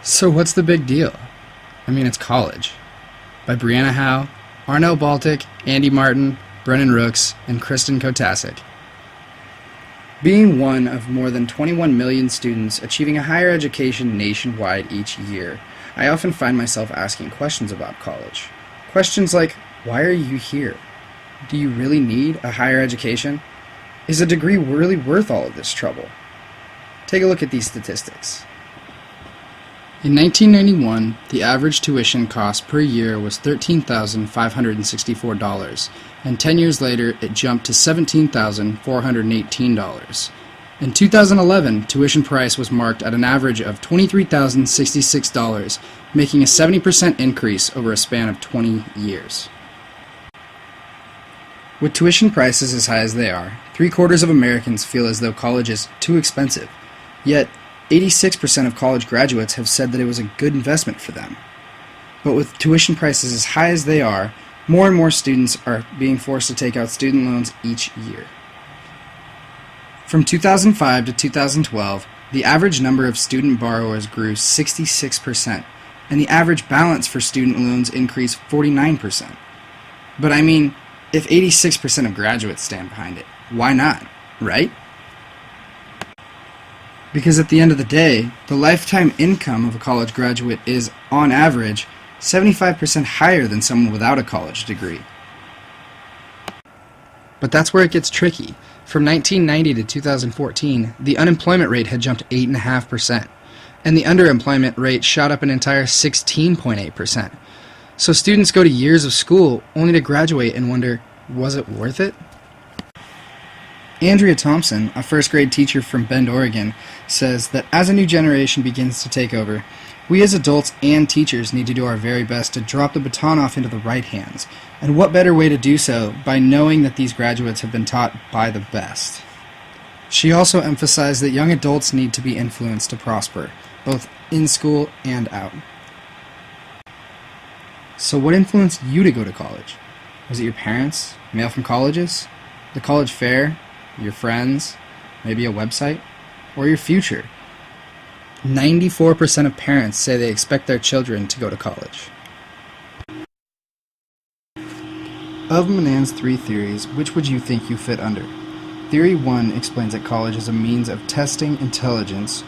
So what's the big deal? I mean, it's college. By Brianna Howe, Arnell Baltic, Andy Martin, Brennan Rooks, and Kristen Kotasik. Being one of more than 21 million students achieving a higher education nationwide each year, I often find myself asking questions about college. Questions like, why are you here? Do you really need a higher education? Is a degree really worth all of this trouble? Take a look at these statistics. In 1991, the average tuition cost per year was $13,564, and 10 years later it jumped to $17,418. In 2011, tuition price was marked at an average of $23,066, making a 70% increase over a span of 20 years. With tuition prices as high as they are, 3/4 of Americans feel as though college is too expensive, yet 86% of college graduates have said that it was a good investment for them. But with tuition prices as high as they are, more and more students are being forced to take out student loans each year. From 2005 to 2012, the average number of student borrowers grew 66%, and the average balance for student loans increased 49%. But I mean, if 86% of graduates stand behind it, why not, right? Because at the end of the day, the lifetime income of a college graduate is, on average, 75% higher than someone without a college degree. But that's where it gets tricky. From 1990 to 2014, the unemployment rate had jumped 8.5%, and the underemployment rate shot up an entire 16.8%. So students go to years of school only to graduate and wonder, was it worth it? Andrea Thompson, a first grade teacher from Bend, Oregon, says that as a new generation begins to take over, we as adults and teachers need to do our very best to drop the baton off into the right hands. And what better way to do so by knowing that these graduates have been taught by the best. She also emphasized that young adults need to be influenced to prosper, both in school and out. So what influenced you to go to college? Was it your parents, mail from colleges, the college fair, your friends, maybe a website, or your future? 94% of parents say they expect their children to go to college. Of Menand's 3 theories, which would you think you fit under? Theory 1 explains that college is a means of testing intelligence.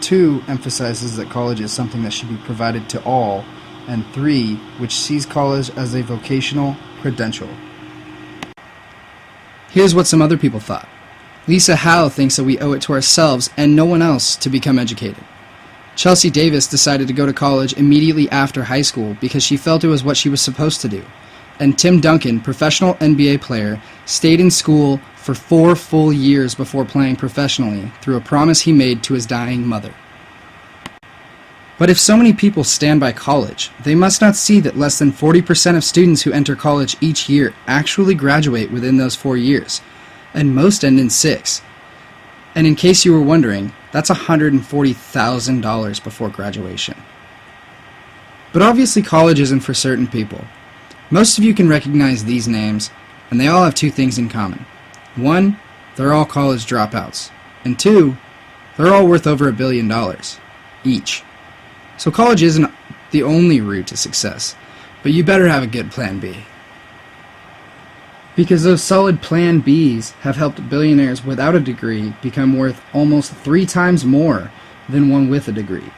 2 emphasizes that college is something that should be provided to all. And 3, which sees college as a vocational credential. Here's what some other people thought. Lisa Howe thinks that we owe it to ourselves and no one else to become educated. Chelsea Davis decided to go to college immediately after high school because she felt it was what she was supposed to do. And Tim Duncan, professional NBA player, stayed in school for 4 full years before playing professionally through a promise he made to his dying mother. But if so many people stand by college, they must not see that less than 40% of students who enter college each year actually graduate within those 4 years, and most end in 6. And in case you were wondering, that's $140,000 before graduation. But obviously college isn't for certain people. Most of you can recognize these names, and they all have 2 things in common. 1, they're all college dropouts, and 2, they're all worth over $1 billion each. So college isn't the only route to success, but you better have a good plan B. Because those solid plan Bs have helped billionaires without a degree become worth almost 3 times more than one with a degree.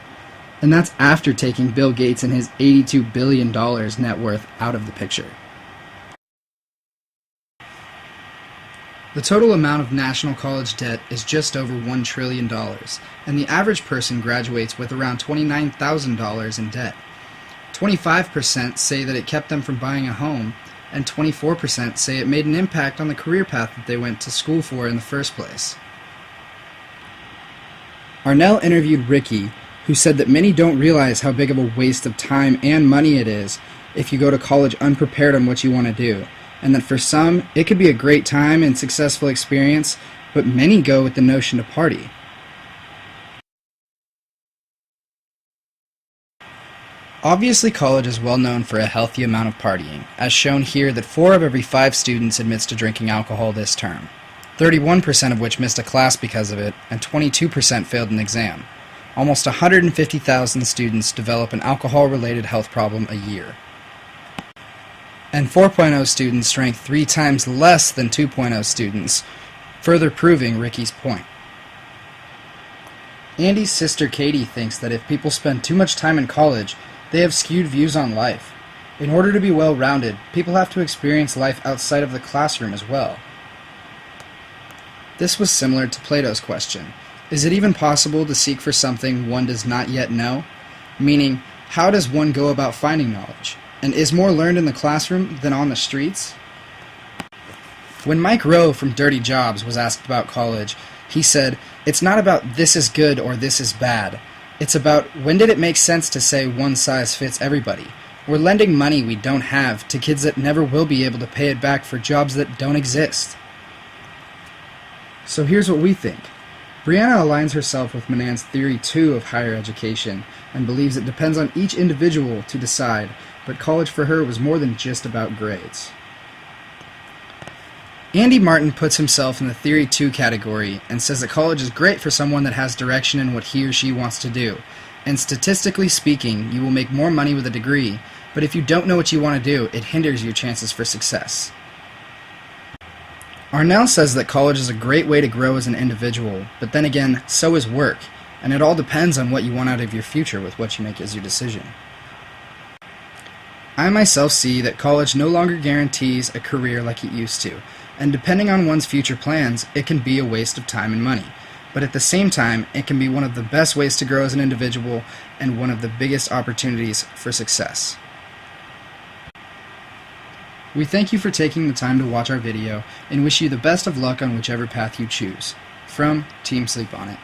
And that's after taking Bill Gates and his $82 billion net worth out of the picture. The total amount of national college debt is just over $1 trillion, and the average person graduates with around $29,000 in debt. 25% say that it kept them from buying a home, and 24% say it made an impact on the career path that they went to school for in the first place. Arnell interviewed Ricky, who said that many don't realize how big of a waste of time and money it is if you go to college unprepared on what you want to do, and that for some, it could be a great time and successful experience, but many go with the notion to party. Obviously, college is well known for a healthy amount of partying, as shown here that 4 of every 5 students admits to drinking alcohol this term, 31% of which missed a class because of it, and 22% failed an exam. almost 150,000 students develop an alcohol-related health problem a year. And 4.0 students rank 3 times less than 2.0 students, further proving Ricky's point. Andy's sister Katie thinks that if people spend too much time in college, they have skewed views on life. In order to be well-rounded, people have to experience life outside of the classroom as well. This was similar to Plato's question. Is it even possible to seek for something one does not yet know? Meaning, how does one go about finding knowledge? And is more learned in the classroom than on the streets? When Mike Rowe from Dirty Jobs was asked about college, he said, "It's not about this is good or this is bad. It's about when did it make sense to say one size fits everybody? We're lending money we don't have to kids that never will be able to pay it back for jobs that don't exist." So here's what we think. Brianna aligns herself with Menand's Theory 2 of higher education and believes it depends on each individual to decide, but college for her was more than just about grades. Andy Martin puts himself in the Theory 2 category and says that college is great for someone that has direction in what he or she wants to do. And statistically speaking, you will make more money with a degree, but if you don't know what you want to do, it hinders your chances for success. Arnell says that college is a great way to grow as an individual, but then again, so is work, and it all depends on what you want out of your future with what you make as your decision. I myself see that college no longer guarantees a career like it used to, and depending on one's future plans, it can be a waste of time and money. But at the same time, it can be one of the best ways to grow as an individual and one of the biggest opportunities for success. We thank you for taking the time to watch our video and wish you the best of luck on whichever path you choose. From Team Sleep On It.